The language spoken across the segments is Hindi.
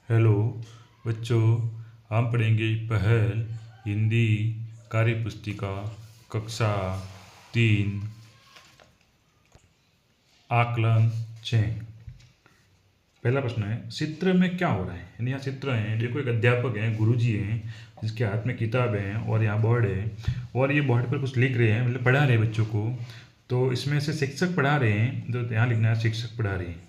हेलो बच्चों, हम पढ़ेंगे पहल हिंदी कार्य पुस्तिका कक्षा 3 आकलन 6। पहला प्रश्न है, चित्र में क्या हो रहा है। यानी यहाँ चित्र हैं, देखो एक अध्यापक हैं, गुरुजी हैं जिसके हाथ में किताब है और यहाँ बोर्ड है और ये बोर्ड पर कुछ लिख रहे हैं, मतलब पढ़ा रहे हैं बच्चों को। तो इसमें से शिक्षक पढ़ा रहे हैं, तो यहाँ लिखना है शिक्षक पढ़ा रहे हैं।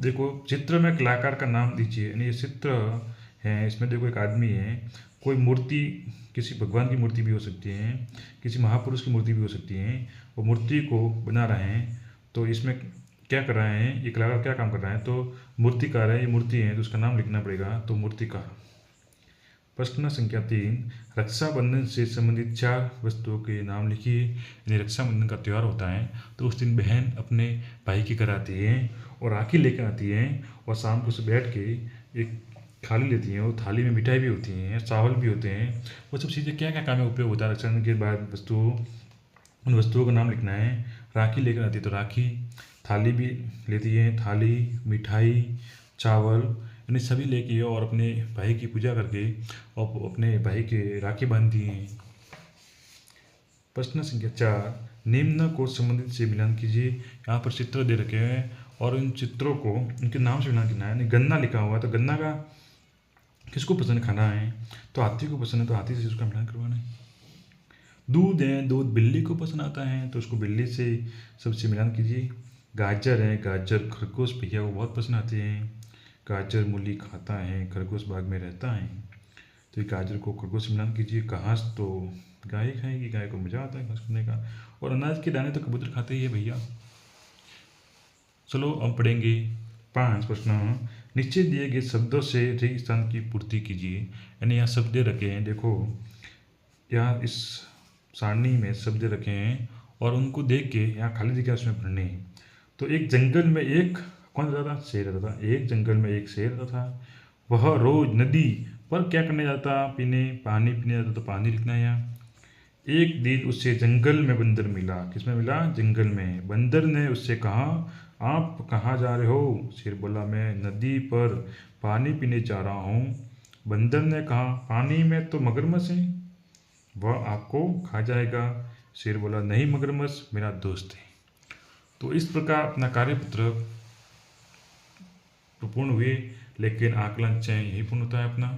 देखो चित्र में कलाकार का नाम दीजिए। यानी ये चित्र है, इसमें देखो एक आदमी है, कोई मूर्ति, किसी भगवान की मूर्ति भी हो सकती है, किसी महापुरुष की मूर्ति भी हो सकती है। वो मूर्ति को बना रहे हैं। तो इसमें क्या कर रहे हैं, ये कलाकार क्या काम कर रहा है, तो मूर्तिकार है, ये मूर्ति है तो उसका नाम लिखना पड़ेगा, तो मूर्तिकार। प्रश्न संख्या 3, रक्षाबंधन से संबंधित 4 वस्तुओं के नाम लिखिए। यानी रक्षाबंधन का त्यौहार होता है तो उस दिन बहन अपने भाई के घर आती है और राखी लेकर आती है और शाम को उसे बैठ के एक थाली लेती हैं। वो थाली में मिठाई भी होती हैं, चावल भी होते हैं। वो सब चीज़ें क्या क्या काम में उपयोग होता है रक्षाबंधन के बाद वस्तुओं, उन वस्तुओं का नाम लिखना है। राखी लेकर आती है तो राखी, थाली भी लेती है, थाली, मिठाई, चावल, यानी सभी लेके और अपने भाई की पूजा करके और अपने भाई के राखी बांधती हैं। प्रश्न संख्या 4, निम्न को संबंधित से मिलान कीजिए। यहाँ पर चित्र दे रखे हैं और इन चित्रों को उनके नाम से मिलान करना है। यानी गन्ना लिखा हुआ है तो गन्ना का किसको पसंद खाना है, तो हाथी को पसंद है तो हाथी से उसका मिलान करवाना है। दूध है, दूध बिल्ली को पसंद आता है तो उसको बिल्ली से सबसे मिलान कीजिए। गाजर है, गाजर खरगोश भैया को बहुत पसंद आते हैं। गाजर मूली खाता है, खरगोश बाग में रहता है तो ये गाजर को खरगोश से मिलान कीजिए। घास तो गाय खाएगी, गाय को मज़ा आता है घास खाने का। और अनाज के दाने तो कबूतर खाते ही है भैया। चलो अब पढ़ेंगे 5 प्रश्न। नीचे दिए गए शब्दों से रिक्त स्थान की पूर्ति कीजिए। यानी यहाँ शब्द रखे हैं, देखो यहाँ इस सारणी में शब्द रखे हैं और उनको देख के यहाँ खाली जगह उसमें भरने हैं। तो एक जंगल में एक कौन रहता था, शेर रहता था। एक जंगल में एक शेर रहता था, वह रोज नदी पर क्या करने जाता, पानी पीने जाता, तो पानी लिखना है यहाँ। एक दिन उससे जंगल में बंदर मिला। किसमें मिला, जंगल में। बंदर ने उससे कहा, आप कहाँ जा रहे हो। शेर बोला, मैं नदी पर पानी पीने जा रहा हूँ। बंदर ने कहा, पानी में तो मगरमच्छ है, वह आपको खा जाएगा। शेर बोला, नहीं मगरमच्छ मेरा दोस्त है। तो इस प्रकार अपना कार्यपत्र पूर्ण हुए, लेकिन आकलन 6 यही पूर्ण होता है अपना।